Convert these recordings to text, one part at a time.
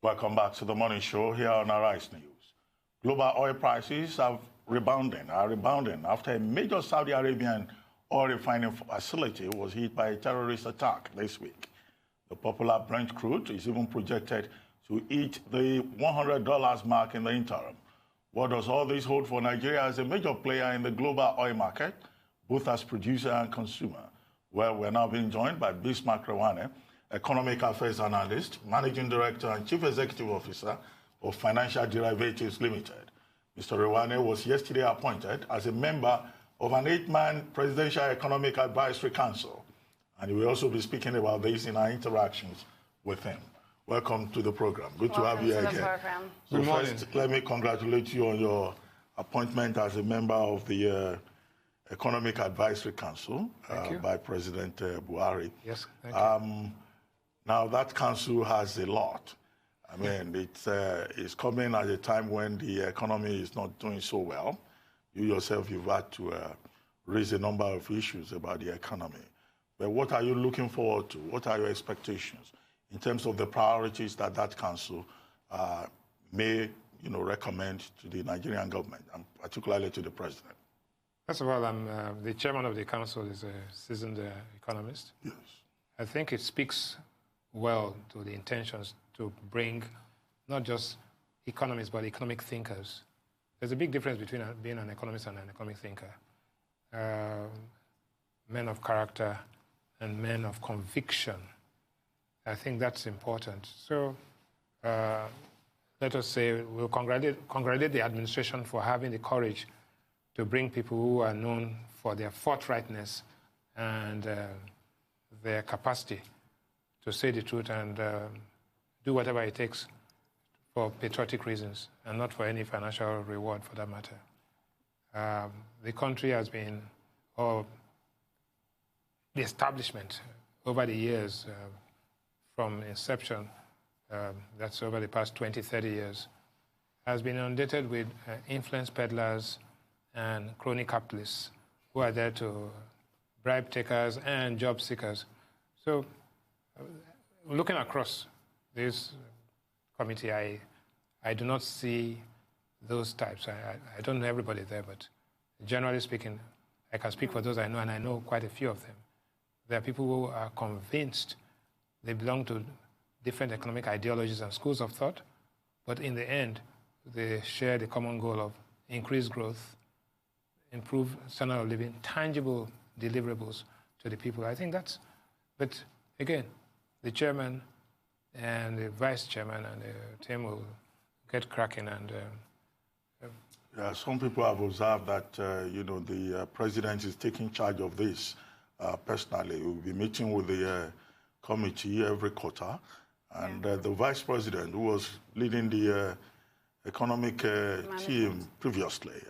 Welcome back to the morning show here on Arise News. Global oil prices are rebounding after a major Saudi Arabian oil refining facility was hit by a terrorist attack this week. The popular Brent crude is even projected to hit the $100 mark in the interim. What does all this hold for Nigeria as a major player in the global oil market, both as producer and consumer? Well, we're now being joined by Bismarck Rewane, Economic Affairs Analyst, Managing Director and Chief Executive Officer of Financial Derivatives Limited. Mr. Rewane was yesterday appointed as a member of an 8-man Presidential Economic Advisory Council, and he will also be speaking about this in our interactions with him. Welcome to the program. Good to have you again. So first, let me congratulate you on your appointment as a member of the Economic Advisory Council by President Buhari. Yes, thank you. Now, that council has a lot. I mean, it's coming at a time when the economy is not doing so well. You yourself, you've had to raise a number of issues about the economy. But what are you looking forward to? What are your expectations in terms of the priorities that that council may, recommend to the Nigerian government, and particularly to the president? First of all, I'm the chairman of the council is a seasoned economist. Yes. I think it speaks well to the intentions to bring not just economists, but economic thinkers. There's a big difference between being an economist and an economic thinker. Men of character and men of conviction. I think that's important. So let us say we'll congratulate the administration for having the courage to bring people who are known for their forthrightness and their capacity to say the truth and do whatever it takes for patriotic reasons and not for any financial reward for that matter. The country has been, or the establishment over the years, from inception, that's over the past 20, 30 years, has been inundated with influence peddlers and crony capitalists who are there to bribe takers and job seekers. So looking across this committee, I do not see those types. I don't know everybody there, but generally speaking, I can speak for those I know, and I know quite a few of them. There are people who are convinced they belong to different economic ideologies and schools of thought, but in the end, they share the common goal of increased growth, improve standard of living, tangible deliverables to the people. I think that's, but again, the chairman and the vice chairman and the team will get cracking. And yeah, some people have observed that the president is taking charge of this personally. We'll be meeting with the committee every quarter, and the vice president, who was leading the economic team previously,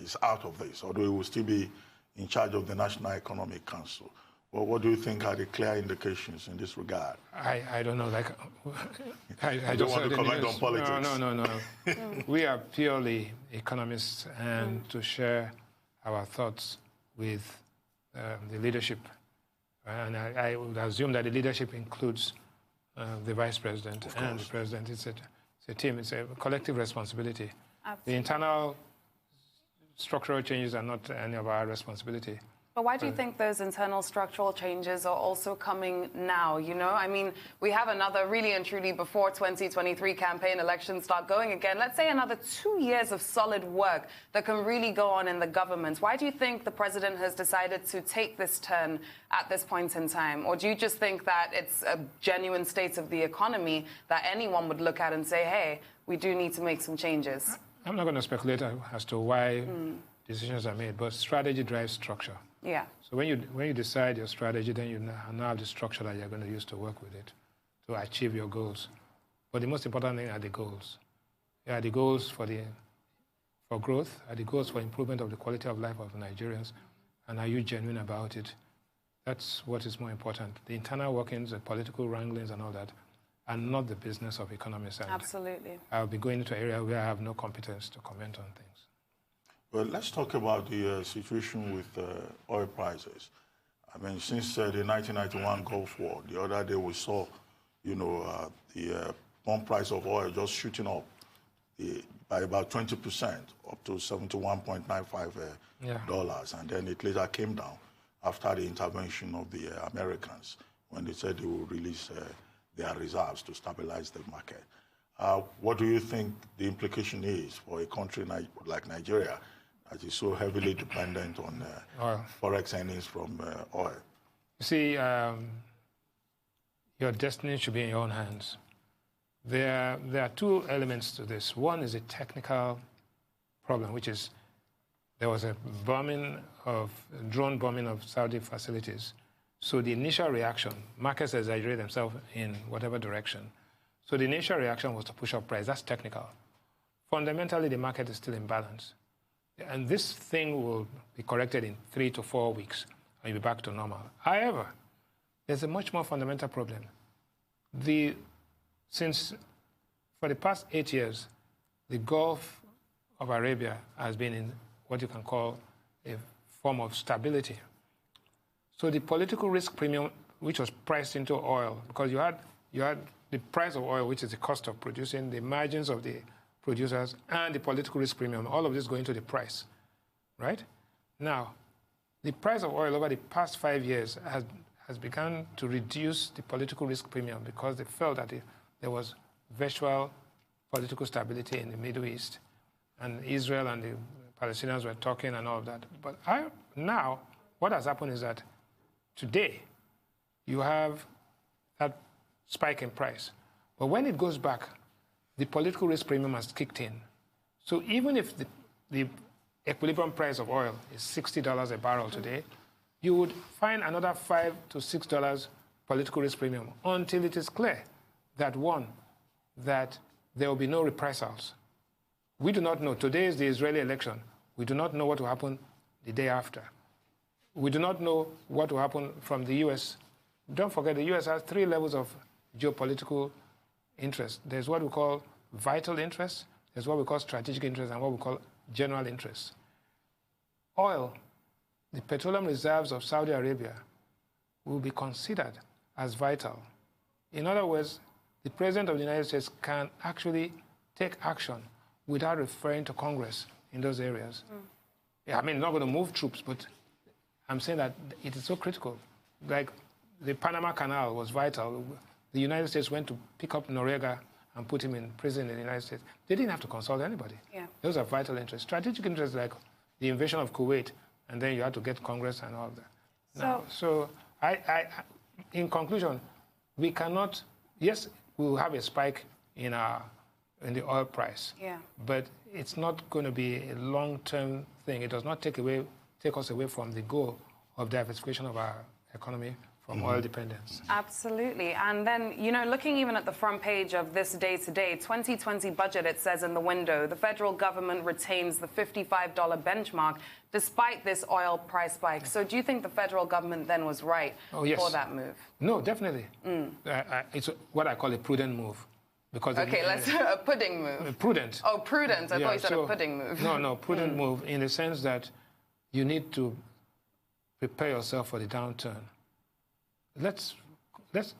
is out of this, although he will still be in charge of the National Economic Council. Well, what do you think are the clear indications in this regard? I don't know. Like, I don't want to comment on politics. No. We are purely economists, and to share our thoughts with the leadership. And I would assume that the leadership includes the vice president and the president. It's a team. It's a collective responsibility. Absolutely. The internal structural changes are not any of our responsibility. But why do you think those internal structural changes are also coming now? I mean, we have another really and truly before 2023 campaign elections start going again. Let's say another 2 years of solid work that can really go on in the government. Why do you think the president has decided to take this turn at this point in time? Or do you just think that it's a genuine state of the economy that anyone would look at and say, hey, we do need to make some changes? I'm not going to speculate as to why decisions are made, but strategy drives structure. Yeah. So when you decide your strategy, then you now have the structure that you're going to use to work with it, to achieve your goals. But the most important thing are the goals. They are the goals for growth, are the goals for improvement of the quality of life of Nigerians, and are you genuine about it? That's what is more important. The internal workings, the political wranglings and all that are not the business of economists. And absolutely. I'll be going into an area where I have no competence to comment on things. Well, let's talk about the situation with oil prices. I mean, since the 1991 Gulf War, the other day we saw, the pump price of oil just shooting up by about 20%, up to $71.95 dollars, and then it later came down after the intervention of the Americans when they said they will release their reserves to stabilize the market. What do you think the implication is for a country like Nigeria that is so heavily dependent on forex earnings from oil? You see, your destiny should be in your own hands. There are two elements to this. One is a technical problem, which is there was a drone bombing of Saudi facilities. So the initial reaction, markets exaggerate themselves in whatever direction. So the initial reaction was to push up price. That's technical. Fundamentally, the market is still in balance. And this thing will be corrected in 3 to 4 weeks, and you'll be back to normal. However, there's a much more fundamental problem. For the past 8 years, the Gulf of Arabia has been in what you can call a form of stability. So the political risk premium, which was priced into oil, because you had the price of oil, which is the cost of producing, the margins of the producers, and the political risk premium, all of this going to the price, right? Now, the price of oil over the past 5 years has begun to reduce the political risk premium because they felt that there was virtual political stability in the Middle East, and Israel and the Palestinians were talking and all of that. But now, what has happened is that today, you have that spike in price. But when it goes back, the political risk premium has kicked in. So even if the equilibrium price of oil is $60 a barrel today, you would find another $5 to $6 political risk premium until it is clear that, one, that there will be no reprisals. We do not know. Today is the Israeli election. We do not know what will happen the day after. We do not know what will happen from the U.S. Don't forget, the U.S. has 3 levels of geopolitical interest. There's what we call vital interest, there's what we call strategic interest, and what we call general interest. Oil, the petroleum reserves of Saudi Arabia, will be considered as vital. In other words, the President of the United States can actually take action without referring to Congress in those areas. Yeah, I mean, not going to move troops, but I'm saying that it is so critical. Like the Panama Canal was vital. The United States went to pick up Noriega and put him in prison in the United States. They didn't have to consult anybody. Yeah. Those are vital interests. Strategic interests like the invasion of Kuwait, and then you had to get Congress and all of that. So in conclusion, we cannot, yes, we will have a spike in the oil price, but it's not going to be a long-term thing. It does not take us away from the goal of diversification of our economy from oil dependence. Absolutely. And then, looking even at the front page of this day-to-day, 2020 budget, it says in the window, the federal government retains the $55 benchmark despite this oil price spike. So do you think the federal government then was right for that move? No, definitely. It's what I call a prudent move. Because let's do a pudding move. Prudent. Oh, prudent. I thought you said a pudding move. No, prudent move in the sense that you need to prepare yourself for the downturn. Let's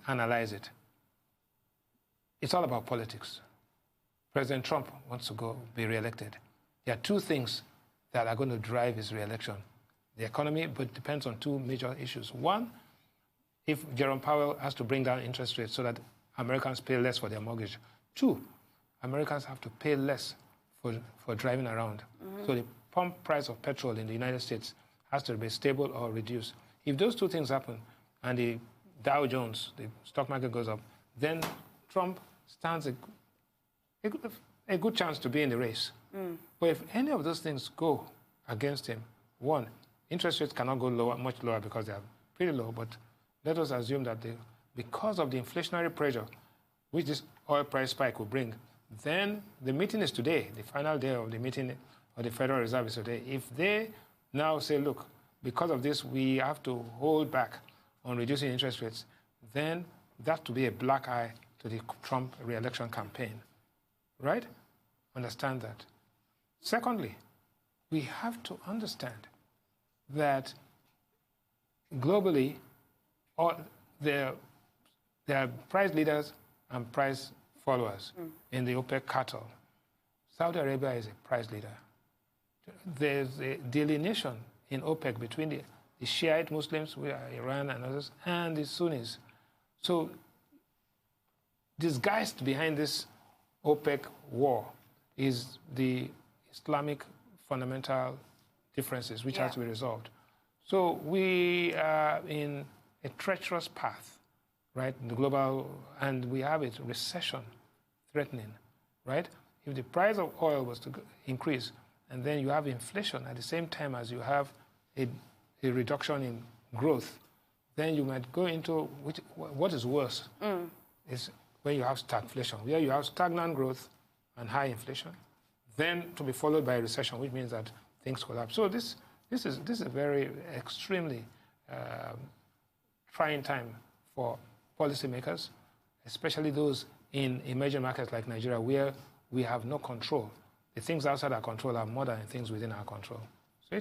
analyze it. It's all about politics. President Trump wants to be re-elected. There are 2 things that are going to drive his re-election. The economy, but it depends on 2 major issues. One, if Jerome Powell has to bring down interest rates so that Americans pay less for their mortgage. 2, Americans have to pay less for driving around. So the pump price of petrol in the United States has to be stable or reduced. If those 2 things happen, and the Dow Jones, the stock market goes up, then Trump stands a good chance to be in the race. But if any of those things go against him, 1, interest rates cannot go much lower because they are pretty low, but let us assume that because of the inflationary pressure which this oil price spike will bring, then the meeting is today, the final day of the meeting of the Federal Reserve is today. If they now say, look, because of this, we have to hold back on reducing interest rates, then that to be a black eye to the Trump re-election campaign, right? Understand that. Secondly, we have to understand that globally, there are price leaders and price followers in the OPEC cartel. Saudi Arabia is a price leader. There's a delineation in OPEC between the Shiite Muslims, who are Iran and others, and the Sunnis. So disguised behind this OPEC war is the Islamic fundamental differences which have to be resolved. So we are in a treacherous path, right, in the global, and we have a recession threatening, right? If the price of oil was to increase, and then you have inflation at the same time as you have a reduction in growth, then you might go into what is worse is when you have stagflation, where you have stagnant growth and high inflation, then to be followed by a recession, which means that things collapse. So this is a very extremely trying time for policymakers, especially those in emerging markets like Nigeria, where we have no control. The things outside our control are more than things within our control. So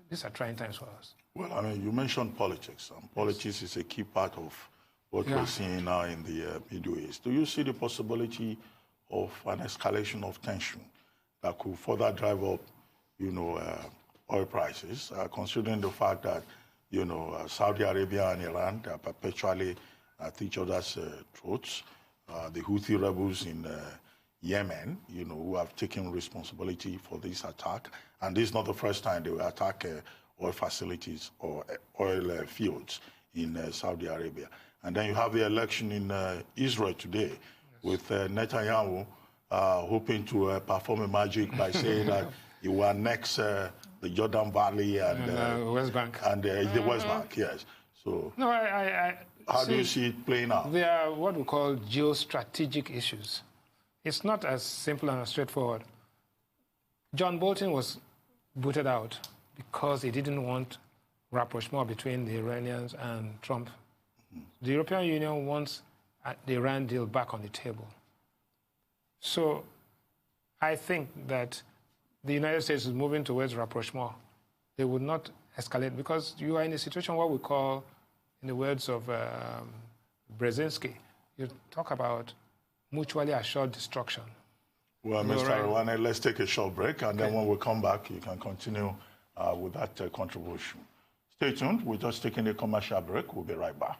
these are trying times for us. Well, I mean, you mentioned politics. Politics is a key part of what we're seeing now in the Middle East. Do you see the possibility of an escalation of tension that could further drive up, oil prices, considering the fact that, Saudi Arabia and Iran are perpetually at each other's throats? The Houthi rebels in Yemen, who have taken responsibility for this attack. And this is not the first time they will attack oil facilities or oil fields in Saudi Arabia. And then you have the election in Israel today, with Netanyahu hoping to perform a magic by saying that he will annex the Jordan Valley and West Bank. And the West Bank, yes. So no, how do you see it playing out? There are what we call geostrategic issues. It's not as simple and as straightforward. John Bolton was booted out because he didn't want rapprochement between the Iranians and Trump. The European Union wants the Iran deal back on the table. So I think that the United States is moving towards rapprochement. They would not escalate because you are in a situation what we call, in the words of Brzezinski, you talk about mutually assured destruction. Well, Mr. Rewane, let's take a short break, and then when we come back, you can continue with that contribution. Stay tuned. We're just taking a commercial break. We'll be right back.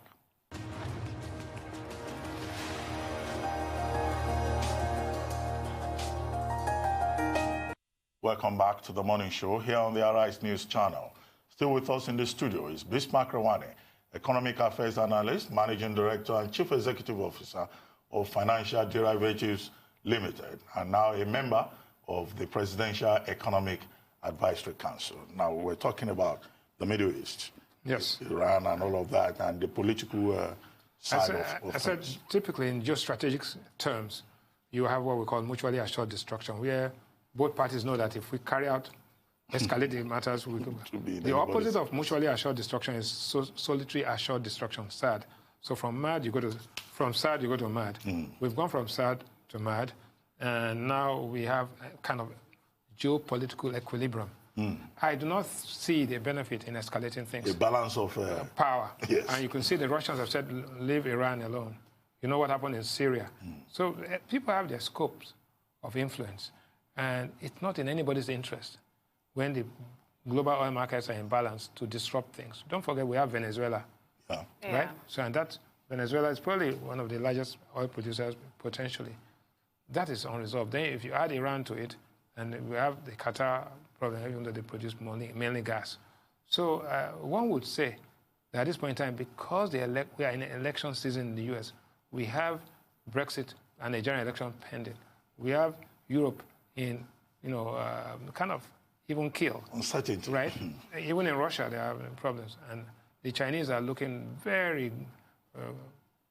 Welcome back to the morning show here on the Arise News channel. Still with us in the studio is Bismarck Rewane, Economic Affairs Analyst, Managing Director and Chief Executive Officer of Financial Derivatives Limited, and now a member of the Presidential Economic Advisory Council. Now, we're talking about the Middle East, yes, Iran and all of that, and the political side of I said, typically in geostrategic terms, you have what we call mutually assured destruction, where both parties know that if we carry out escalating matters, we could. The opposite of mutually assured destruction is solitary assured destruction, SAD. So from SAD you go to MAD. We've gone from SAD to MAD, and now we have a kind of geopolitical equilibrium. I do not see the benefit in escalating things. The balance of power. Yes. And you can see the Russians have said, leave Iran alone. You know what happened in Syria. So people have their scopes of influence, and it's not in anybody's interest when the global oil markets are in balance to disrupt things. Don't forget, we have Venezuela, right? So, and that Venezuela is probably one of the largest oil producers potentially. That is unresolved. Then if you add Iran to it, and we have the Qatar problem, even though they produce mainly gas. So one would say that at this point in time, because we are in an election season in the US, we have Brexit and a general election pending. We have Europe in, kind of even kill. Uncertainty. Right? Even in Russia, there are problems. And the Chinese are looking very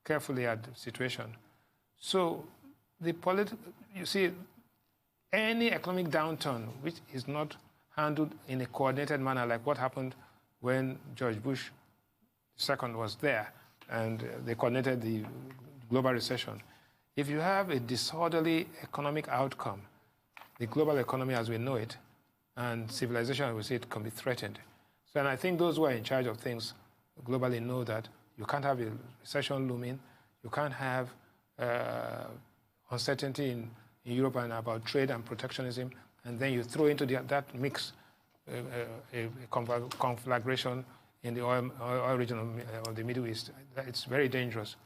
carefully at the situation. So you see, any economic downturn which is not handled in a coordinated manner, like what happened when George Bush II was there, and they coordinated the global recession. If you have a disorderly economic outcome, the global economy as we know it, and civilization as we see it, can be threatened. So, and I think those who are in charge of things globally know that you can't have a recession looming, you can't have uncertainty in Europe and about trade and protectionism, and then you throw into that mix a conflagration in the oil region of the Middle East. It's very dangerous.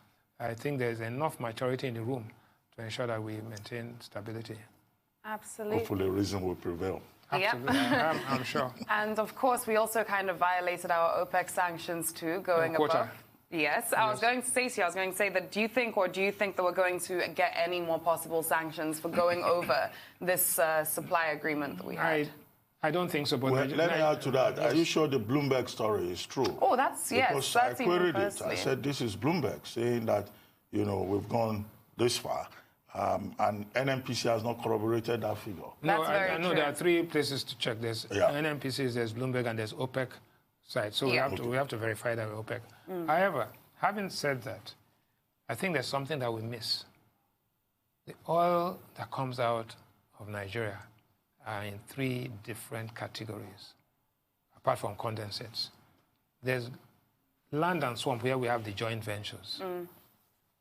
I think there's enough maturity in the room to ensure that we maintain stability. Absolutely. Hopefully reason will prevail. Absolutely, Yep. I'm sure. And of course, we also kind of violated our OPEC sanctions too, going above. Yes, I was going to say that do you think that we're going to get any more possible sanctions for going over this supply agreement that we had? I don't think so. But well, let me add to that. Are you sure the Bloomberg story is true? Oh, that's, yes. Because that's I queried it. I said, this is Bloomberg saying that, we've gone this far. And NMPC has not corroborated that figure. No, I know there are three places to check. There's NMPC, there's Bloomberg, and there's OPEC side. So we have to verify that with OPEC. However, having said that, I think there's something that we miss. The oil that comes out of Nigeria are in three different categories, apart from condensates. There's land and swamp, where we have the joint ventures.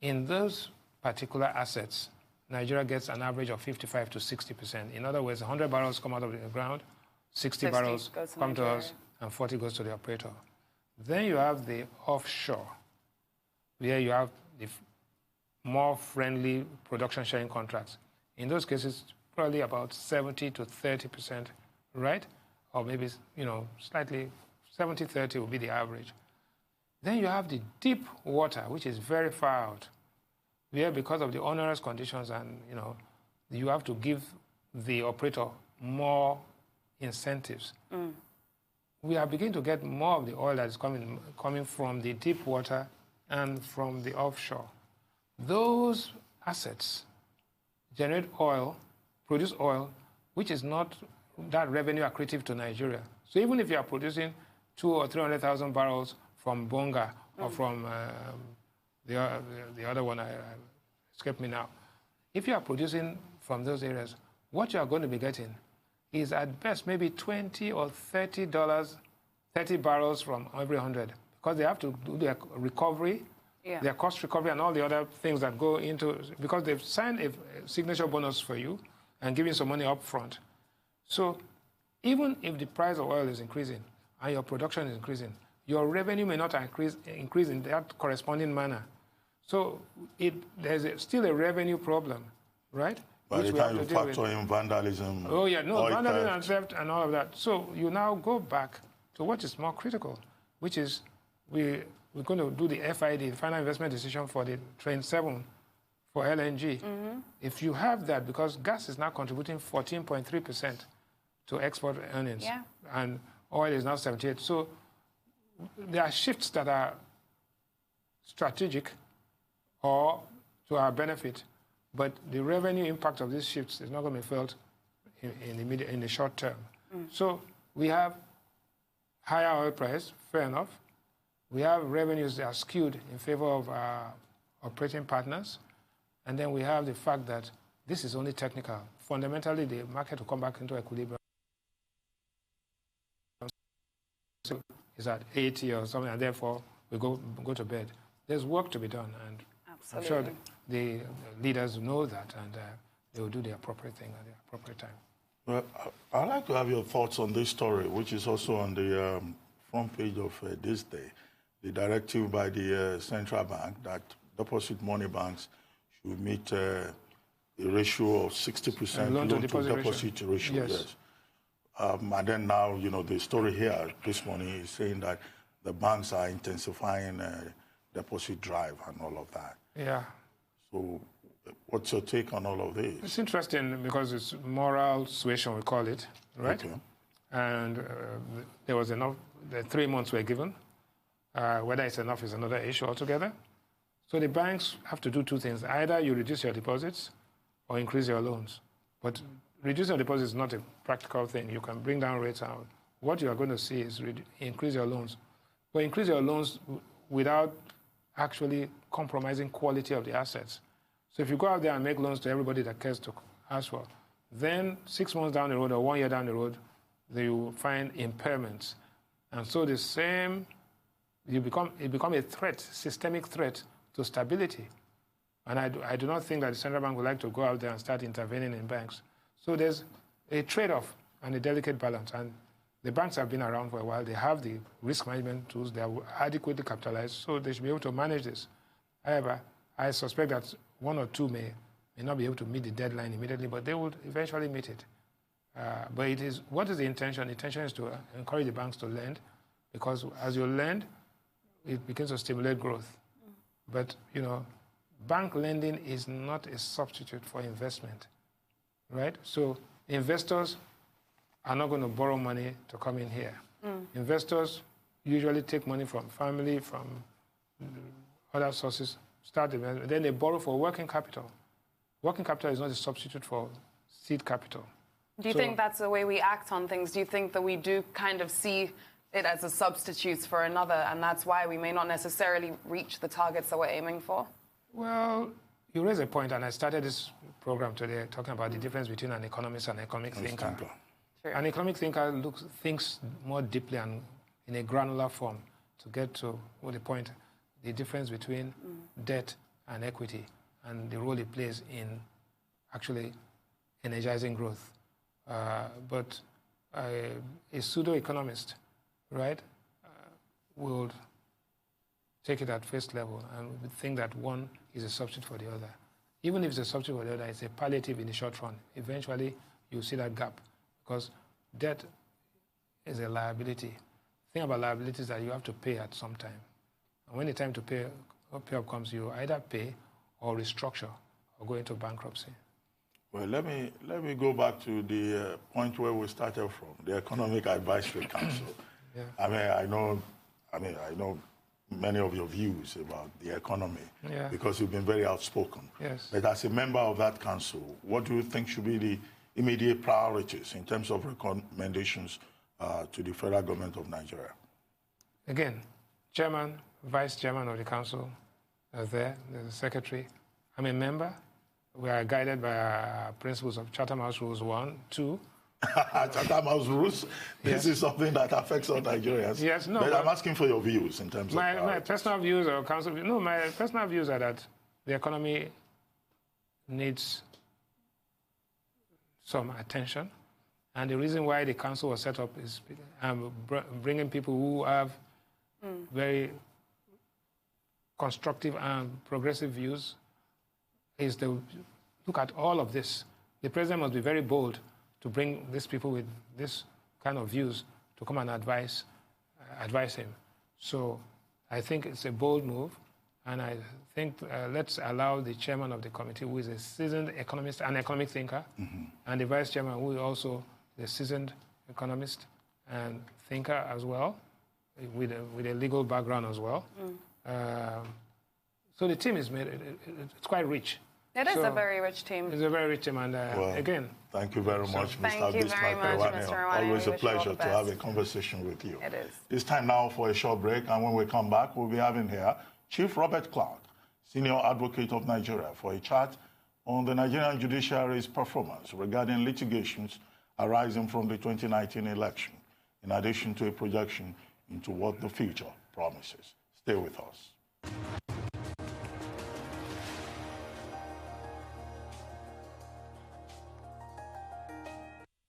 In those particular assets, Nigeria gets an average of 55 to 60%. In other words, 100 barrels come out of the ground, 60 barrels come to us, and 40 goes to the operator. Then you have the offshore, where you have the more friendly production sharing contracts. In those cases, probably about 70 to 30%, right? Or maybe, slightly 70-30 will be the average. Then you have the deep water, which is very far out, where because of the onerous conditions and, you have to give the operator more incentives. We are beginning to get more of the oil that is coming from the deep water and from the offshore. Those assets generate oil, produce oil, which is not that revenue accretive to Nigeria. So even if you are producing 200,000 or 300,000 barrels from Bonga or from the other one, escaped me now. If you are producing from those areas, what you are going to be getting is at best maybe $20 or $30, 30 barrels from every 100, because they have to do their recovery, their cost recovery, and all the other things that go into, because they've signed a signature bonus for you and giving some money up front. So even if the price of oil is increasing and your production is increasing, your revenue may not increase in that corresponding manner. So there's still a revenue problem, right? By the time you factor in vandalism, vandalism and theft and all of that. So you now go back to what is more critical, which is we're going to do the FID, the final investment decision for the Train 7 for LNG. If you have that, because gas is now contributing 14.3% to export earnings, and oil is now 78%. So there are shifts that are strategic or to our benefit, but the revenue impact of these shifts is not going to be felt in the short term. So we have higher oil price, fair enough. We have revenues that are skewed in favor of our operating partners. And then we have the fact that this is only technical. Fundamentally, the market will come back into equilibrium. So it's at 80 or something, and therefore we go to bed. There's work to be done, and I'm sure the leaders know that, and they will do the appropriate thing at the appropriate time. Well, I'd like to have your thoughts on this story, which is also on the front page of this day. The directive by the central bank that deposit money banks should meet a ratio of 60% loan-to-deposit ratio. Yes. And then now, the story here this morning is saying that the banks are intensifying deposit drive and all of that. Yeah. So what's your take on all of this? It's interesting because it's moral suasion, we call it, right? Okay. And there was enough, the 3 months were given. Whether it's enough is another issue altogether. So the banks have to do two things. Either you reduce your deposits or increase your loans. But reducing your deposits is not a practical thing. You can bring down rates out. What you are going to see is increase your loans. But increase your loans without actually compromising quality of the assets. So if you go out there and make loans to everybody that cares to ask for, then 6 months down the road or 1 year down the road, they will find impairments. And so the same, it become a threat, systemic threat to stability. And I do not think that the central bank would like to go out there and start intervening in banks. So there's a trade-off and a delicate balance. And the banks have been around for a while. They have the risk management tools. They are adequately capitalized, so they should be able to manage this. However, I suspect that one or two may not be able to meet the deadline immediately, but they will eventually meet it. But what is the intention? The intention is to encourage the banks to lend, because as you lend, it begins to stimulate growth. But, bank lending is not a substitute for investment, right? So investors are not going to borrow money to come in here. Investors usually take money from family, from other sources, then they borrow for working capital. Working capital is not a substitute for seed capital. Do you think that's the way we act on things? Do you think that we do kind of see it as a substitute for another, and that's why we may not necessarily reach the targets that we're aiming for? Well, you raise a point, and I started this program today talking about the difference between an economist and an economic thinker. True. An economic thinker thinks more deeply and in a granular form to get to the difference between debt and equity and the role it plays in actually energizing growth. But a pseudo-economist, right, will take it at face level and would think that one is a substitute for the other. Even if it's a substitute for the other, it's a palliative in the short run. Eventually, you'll see that gap, because debt is a liability. The thing about liabilities is that you have to pay at some time. And when the time to pay up comes, you either pay or restructure or go into bankruptcy. Well, let me go back to the point where we started from, the Economic Advisory Council. Yeah. I know many of your views about the economy, because you've been very outspoken. Yes. But as a member of that council, what do you think should be the immediate priorities in terms of recommendations to the federal government of Nigeria? Again, chairman, vice chairman of the council are there. There's a secretary. I'm a member. We are guided by our principles of Chatham House Rules 1, 2. Chatham House Rules, this is something that affects all Nigerians. Yes, no. But I'm asking for your views in terms of my personal views or council views. No, my personal views are that the economy needs some attention. And the reason why the council was set up is bringing people who have very constructive and progressive views, is to look at all of this. The president must be very bold to bring these people with this kind of views to come and advise him. So I think it's a bold move, and I think let's allow the chairman of the committee, who is a seasoned economist and economic thinker, and the vice chairman, who is also a seasoned economist and thinker as well, with a legal background as well. So the team is it's quite rich. It is a very rich team. It's a very rich team, and again... Thank you very much, Mr. Bismarck Rewane. Always a pleasure to have a conversation with you. It is. It's time now for a short break, and when we come back, we'll be having here Chief Robert Clark, Senior Advocate of Nigeria, for a chat on the Nigerian judiciary's performance regarding litigations arising from the 2019 election, in addition to a projection into what the future promises. Stay with us.